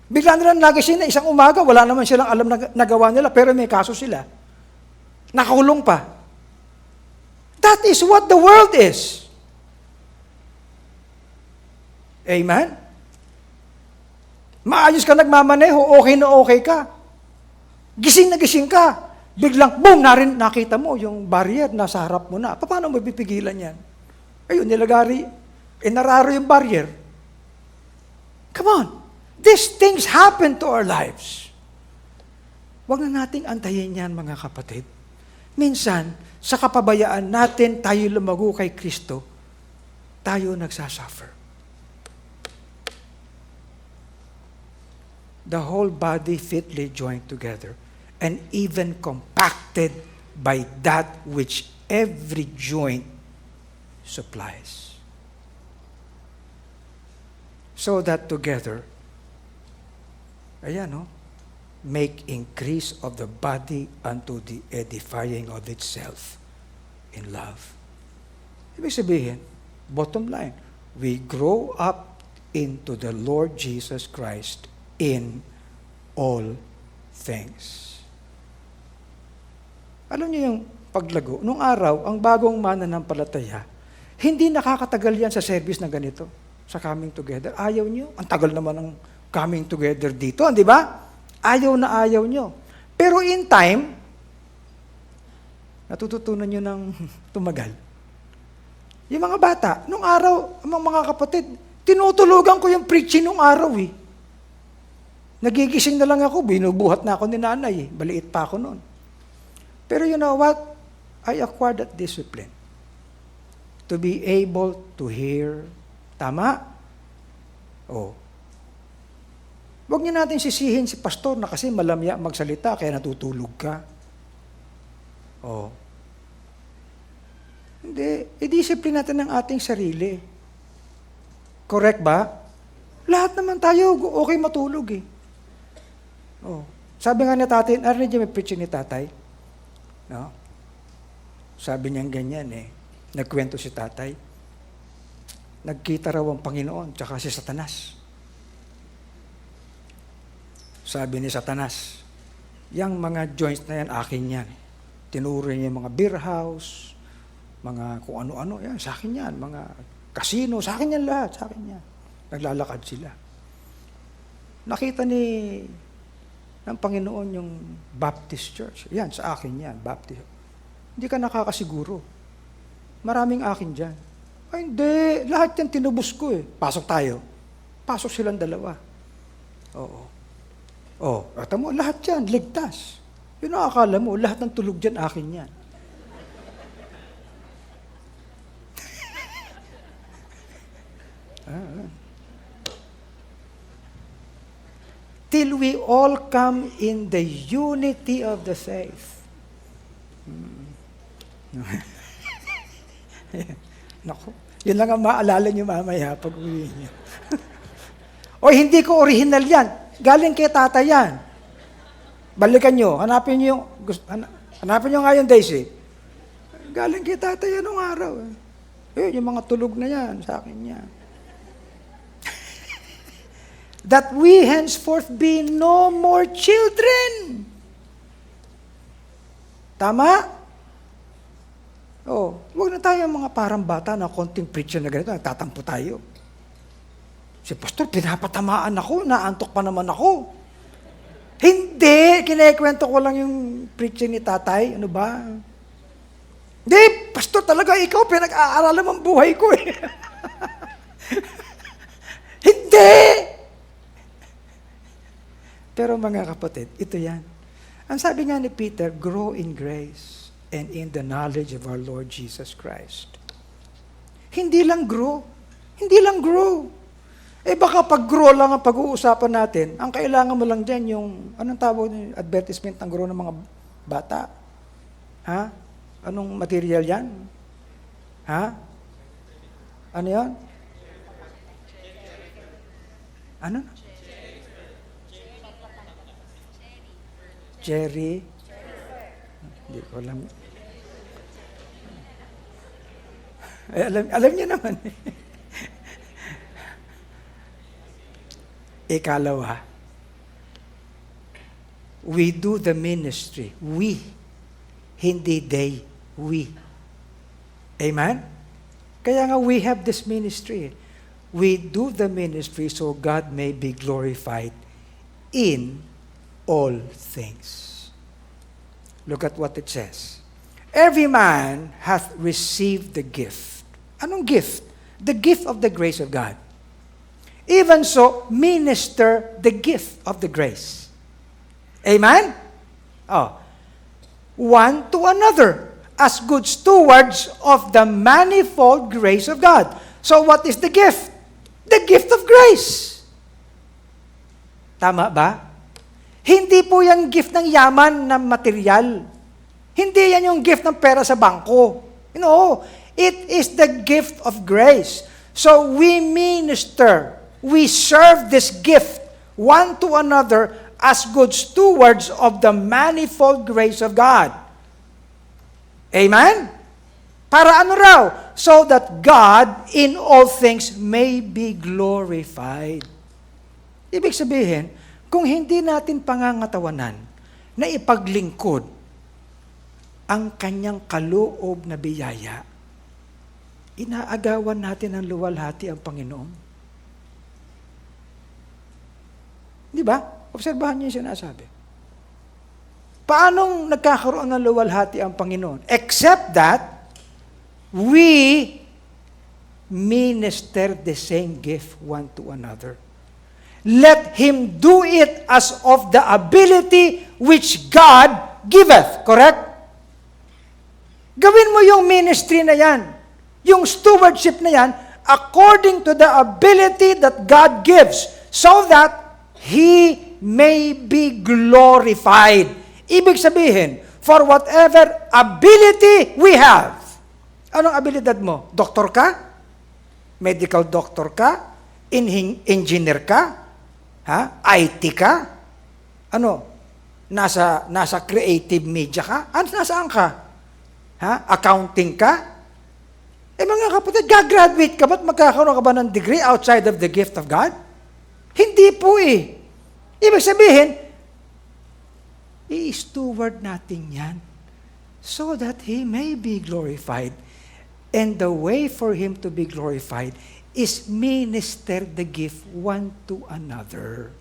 Bigla na lang nagising na isang umaga, wala naman silang alam na nagawa nila, pero may kaso sila. Nakakulong pa. That is what the world is. Amen? Maayos ka nagmamaneho, okay na okay ka. Gising na gising ka. Biglang, boom, nakita mo yung barrier, nasa harap mo na. Paano mo pipigilan yan? Ayun, nararo yung barrier. Come on. These things happen to our lives. Huwag na nating antayin yan, mga kapatid. Minsan, sa kapabayaan natin, tayo lumago kay Kristo, tayo nagsasuffer. The whole body fitly joined together and even compacted by that which every joint supplies. So that together, make increase of the body unto the edifying of itself in love. Ibig sabihin, bottom line, we grow up into the Lord Jesus Christ in all things. Alam niyo yung paglago, nung araw, ang bagong mananampalataya, hindi nakakatagal yan sa service na ganito, sa coming together. Ayaw niyo, ang tagal naman ng coming together dito, di ba? Ayaw na ayaw niyo. Pero in time, Natututunan nyo ng tumagal. Yung mga bata, nung araw, mga kapatid, tinutulugan ko yung preaching nung araw eh. Nagigising na lang ako, binubuhat na ako ni nanay eh. Baliit pa ako noon. Pero you know what? I acquired that discipline. To be able to hear. Tama? Oh. Huwag niyo natin sisihin si pastor na kasi malamya magsalita kaya natutulog ka. Oh. Hindi. I-discipline natin ang ating sarili. Correct ba? Lahat naman tayo okay matulog eh. Oh. Sabi nga ni tatay, narinig niyo may preaching ni tatay? No? Sabi niya ganyan eh. Nagkwento si tatay. Nagkita raw ang Panginoon tsaka si Satanas. Sabi ni Satanas, yang mga joints na yan, akin yan. Tinuro niya yung mga beer house, mga kung ano-ano, yan, sa akin yan. Mga casino, sa akin yan lahat, sa akin yan. Naglalakad sila. Nakita ng Panginoon yung Baptist Church. Yan, sa akin yan, Baptist. Hindi ka nakakasiguro. Maraming akin dyan. Ay, hindi. Lahat yan tinubos ko eh. Pasok tayo. Pasok silang dalawa. Oo. Oh, kata mo, lahat yan, ligtas. Yun ang akala mo, lahat ng tulog dyan, akin yan. Till we all come in the unity of the faith. Naku, yun lang ang maalala niyo mamaya pag uwi niyo. O hindi ko original yan. Galing kay tatay yan. Balikan nyo. Hanapin nyo nga yung Daisy. Galing kay tatay yan nung araw. Yung mga tulog na yan, sa akin yan. That we henceforth be no more children. Tama? Oh, huwag na tayo mga parang bata na konting preacher na ganito, nagtatampo tayo. Si pastor, pinapatamaan ako, naantok pa naman ako. Hindi, kinekwento ko lang yung preaching ni tatay. Ano ba? Hindi, pastor, talaga ikaw, pinag-aaralan ang buhay ko eh. Hindi! Pero mga kapatid, ito yan. Ang sabi nga ni Peter, grow in grace and in the knowledge of our Lord Jesus Christ. Hindi lang grow. Hindi lang grow. Eh baka pag-grow lang ang pag-uusapan natin, ang kailangan mo lang dyan yung, anong tawag yung advertisement ng grow ng mga bata? Ha? Anong material yan? Ha? Ano yan? Ano? Cherry? Hindi ko alam. Eh, alam niyo naman. Ikalawa, we do the ministry. We. Hindi they. We. Amen? Kaya nga we have this ministry. We do the ministry so God may be glorified in all things. Look at what it says. Every man hath received the gift. Anong gift? The gift of the grace of God. Even so, minister the gift of the grace. Amen? Oh. One to another, as good stewards of the manifold grace of God. So what is the gift? The gift of grace. Tama ba? Hindi po yung gift ng yaman na material. Hindi yan yung gift ng pera sa bangko. No, it is the gift of grace. So we minister, we serve this gift one to another as good stewards of the manifold grace of God. Amen? Para ano raw? So that God in all things may be glorified. Ibig sabihin, kung hindi natin pangangatawanan na ipaglingkod ang kanyang kaloob na biyaya, inaagawan natin ng luwalhati ang Panginoon. Di ba? Obserbahan niyo yung sinasabi. Paanong nagkakaroon ng luwalhati ang Panginoon? Except that we minister the same gift one to another. Let him do it as of the ability which God giveth. Correct? Gawin mo yung ministry na yan, yung stewardship na yan, according to the ability that God gives, so that He may be glorified. Ibig sabihin, for whatever ability we have. Anong abilidad mo? Doktor ka? Medical doctor ka? Engineer ka? IT ka? Ano? Nasa creative media ka? Nasaan ka? Accounting ka? Mga kapatid, gagraduate ka ba't magkakaroon ka ba ng degree outside of the gift of God? Hindi po eh. Ibig sabihin, i-steward natin yan so that He may be glorified. And the way for Him to be glorified is minister the gift one to another.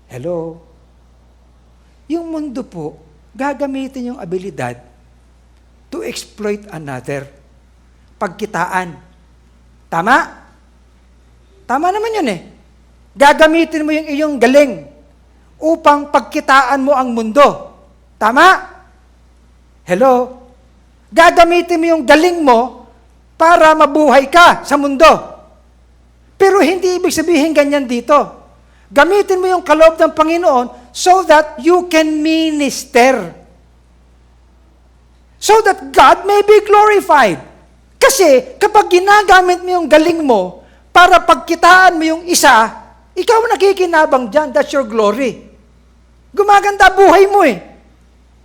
Hello? Yung mundo po, gagamitin yung abilidad to exploit another. Pagkitaan. Tama? Tama naman yun eh. Gagamitin mo yung iyong galing upang pagkitaan mo ang mundo. Tama? Hello? Gagamitin mo yung galing mo para mabuhay ka sa mundo. Pero hindi ibig sabihin ganyan dito. Gamitin mo yung kaloob ng Panginoon so that you can minister. So that God may be glorified. Kasi kapag ginagamit mo yung galing mo para pagkitaan mo yung isa, ikaw nakikinabang dyan. That's your glory. Gumaganda buhay mo eh.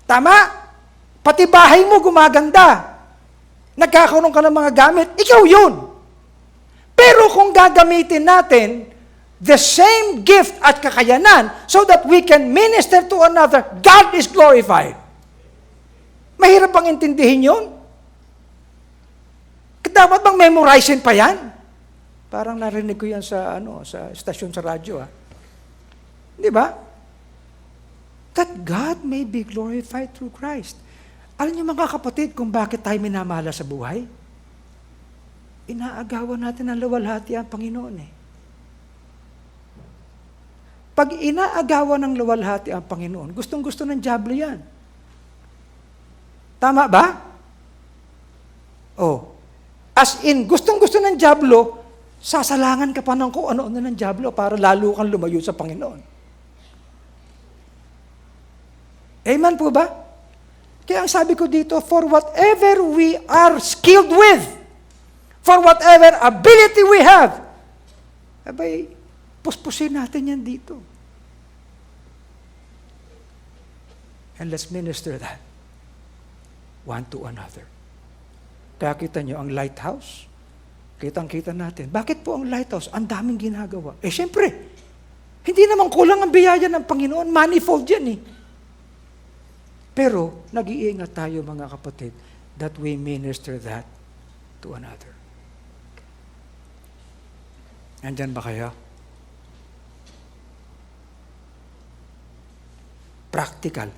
Tama? Pati bahay mo gumaganda. Nagkakaroon ka ng mga gamit, ikaw yun. Pero kung gagamitin natin the same gift at kakayanan so that we can minister to another, God is glorified. Mahirap bang intindihin yun? Dapat bang memorizein pa yan? Parang narinig ko yan sa stasyon sa radyo. Di ba? That God may be glorified through Christ. Alam niyo mga kapatid kung bakit tayo minamahal sa buhay? Inaagawan natin ang luwalhati ang Panginoon eh. Pag inaagawan ng luwalhati ang Panginoon, gustong-gusto ng dyablo yan. Tama ba? Oh. As in, gustong-gusto ng dyablo, sasalangan ka pa ng kung ano-ano ng dyablo para lalo kang lumayo sa Panginoon. Amen po ba? Kaya ang sabi ko dito, for whatever we are skilled with, for whatever ability we have, abay, puspusin natin yan dito. And let's minister that one to another. Kaya kita nyo, ang lighthouse, kitang-kita natin. Bakit po ang lighthouse? Ang daming ginagawa. Siyempre, hindi naman kulang ang biyaya ng Panginoon. Manifold yan eh. Pero, nag-iingat tayo mga kapatid that we minister that to another. Nandyan ba kaya? Practical.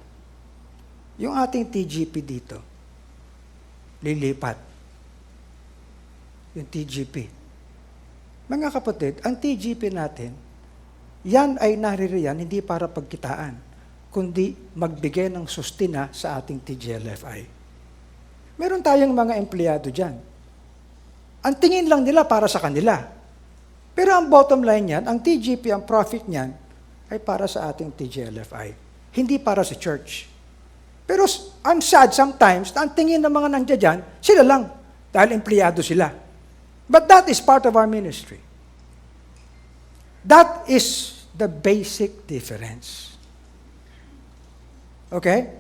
Yung ating TGP dito, lilipat. Yung TGP. Mga kapatid, ang TGP natin, yan ay naririyan hindi para pagkitaan, kundi magbigay ng sustina sa ating TGLFI. Meron tayong mga empleyado dyan. Ang tingin lang nila para sa kanila. Pero ang bottom line yan, ang TGP, ang profit niyan, ay para sa ating TGLFI. Hindi para sa church. Pero I'm sad sometimes, ang tingin ng mga nandiyan dyan, sila lang, dahil empleyado sila. But that is part of our ministry. That is the basic difference. Okay?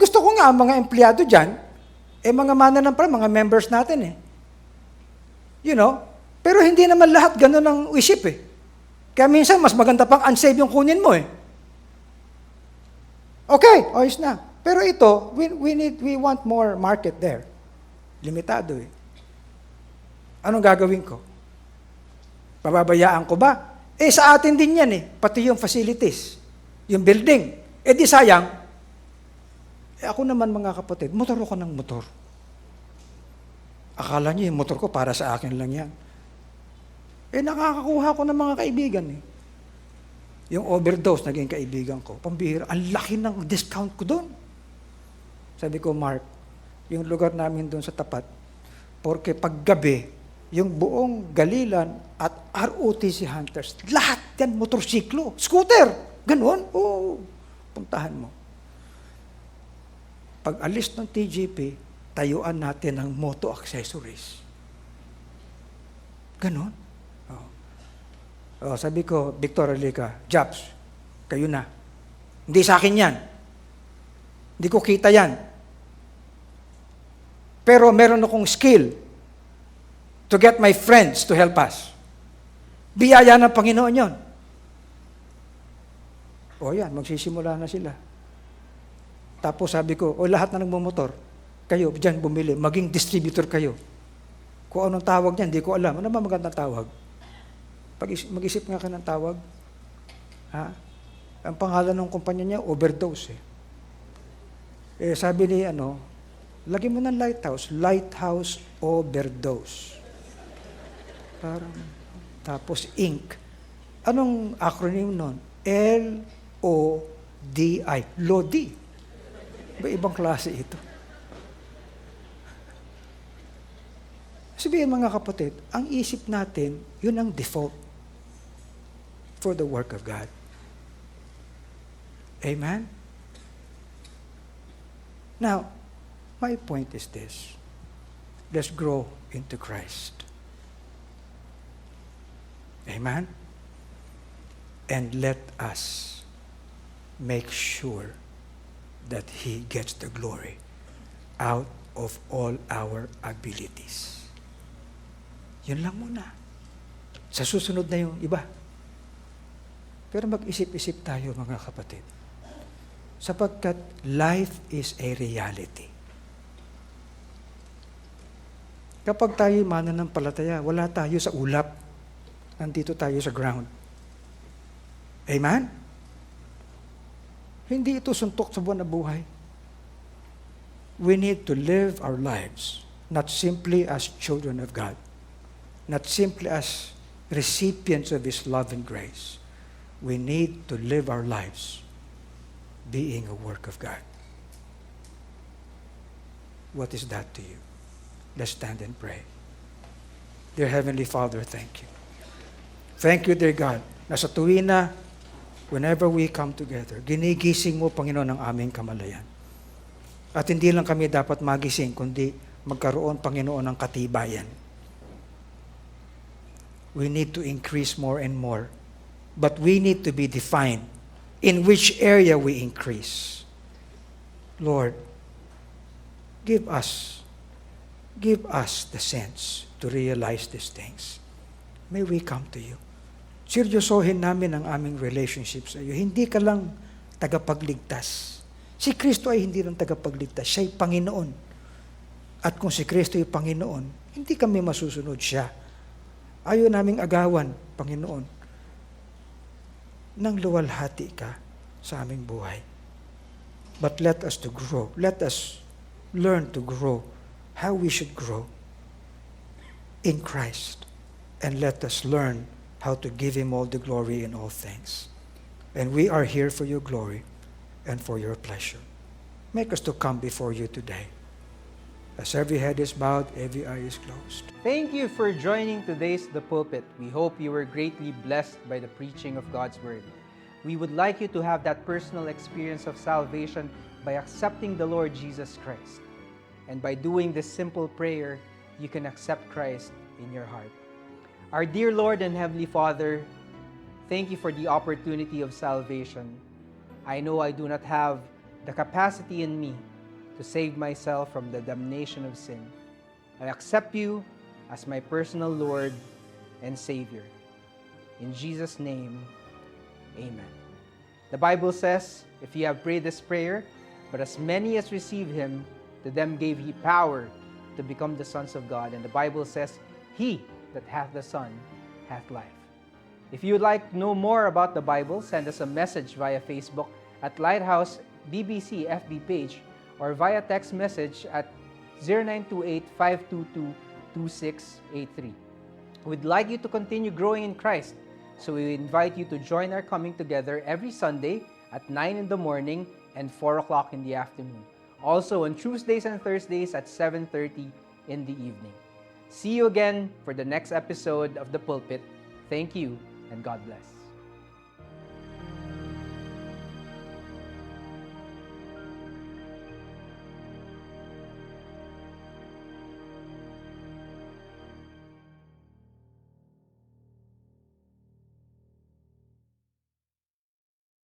Gusto ko nga ang mga empleyado dyan, mga mananampalataya, mga members natin eh. You know? Pero hindi naman lahat ganun ang isip eh. Kaya minsan, mas maganda pang unsave yung kunin mo eh. Okay, ayos na. Pero ito, we want more market there. Limitado eh. Anong gagawin ko? Pababayaan ko ba? Sa atin din yan pati yung facilities, yung building. Di sayang, ako naman mga kapatid, motor ako ng motor. Akala niyo yung motor ko para sa akin lang yan. Nakakakuha ko ng mga kaibigan Yung overdose, naging kaibigan ko. Pambihira, ang laki ng discount ko doon. Sabi ko, Mark, yung lugar namin doon sa tapat, porque paggabi, yung buong Galilan at ROTC Hunters, lahat yan motorsiklo, scooter, ganun. Oo, puntahan mo. Pag alis ng TGP, tayuan natin ng moto accessories. Ganun. Sabi ko, Victor Alica, Japs, kayo na. Hindi sa akin yan. Hindi ko kita yan. Pero meron akong skill to get my friends to help us. Biyaya ng Panginoon yon. Yan, magsisimula na sila. Tapos sabi ko, lahat na nagmumotor, kayo, dyan bumili, maging distributor kayo. Kung anong tawag niyan, hindi ko alam. Ano ba magandang tawag? Mag-isip nga ka ng tawag. Ang pangalan ng kumpanya niya, Overdose. Sabi ni, lagyan mo ng Lighthouse Overdose. Tapos Inc. Anong acronym nun? LODI. Lodi. Ibang klase ito. Sabihin mga kapatid, ang isip natin, yun ang default for the work of God. Amen? Now, my point is this. Let's grow into Christ. Amen? And let us make sure that He gets the glory out of all our abilities. Yun lang muna. Sa susunod na yung iba. Pero mag-isip-isip tayo mga kapatid. Sapagkat life is a reality. Kapag tayo mananampalataya, wala tayo sa ulap. Nandito tayo sa ground. Amen? Hindi ito suntok sa buwan na buhay. We need to live our lives not simply as children of God, not simply as recipients of His love and grace. We need to live our lives being a work of God. What is that to you? Let's stand and pray. Dear Heavenly Father, thank you. Thank you, dear God, na sa tuwina, whenever we come together, ginigising mo, Panginoon, ang aming kamalayan. At hindi lang kami dapat magising, kundi magkaroon, Panginoon, ng katibayan. We need to increase more and more. But we need to be defined in which area we increase. Lord, give us the sense to realize these things. May we come to you. Seryosohin namin ang aming relationship sa iyo. Hindi ka lang tagapagligtas. Si Kristo ay hindi lang tagapagligtas. Siya'y Panginoon. At kung si Kristo ay Panginoon, hindi kami masusunod siya. Ayaw naming agawan, Panginoon, nang luwalhati ka sa aming buhay. But let us to grow. Let us learn to grow how we should grow in Christ. And let us learn how to give Him all the glory in all things. And we are here for your glory and for your pleasure. Make us to come before you today. As every head is bowed, every eye is closed. Thank you for joining today's The Pulpit. We hope you were greatly blessed by the preaching of God's Word. We would like you to have that personal experience of salvation by accepting the Lord Jesus Christ. And by doing this simple prayer, you can accept Christ in your heart. Our dear Lord and Heavenly Father, thank you for the opportunity of salvation. I know I do not have the capacity in me to save myself from the damnation of sin. I accept you as my personal Lord and Savior. In Jesus' name, amen. The Bible says, if you have prayed this prayer, but as many as received Him, to them gave He power to become the sons of God. And the Bible says, He that hath the Son hath life. If you'd like to know more about the Bible, send us a message via Facebook at Lighthouse DBC FB page or via text message at 0928-522-2683. We'd like you to continue growing in Christ, so we invite you to join our coming together every Sunday at 9 in the morning and 4 o'clock in the afternoon. Also on Tuesdays and Thursdays at 7:30 in the evening. See you again for the next episode of The Pulpit. Thank you and God bless.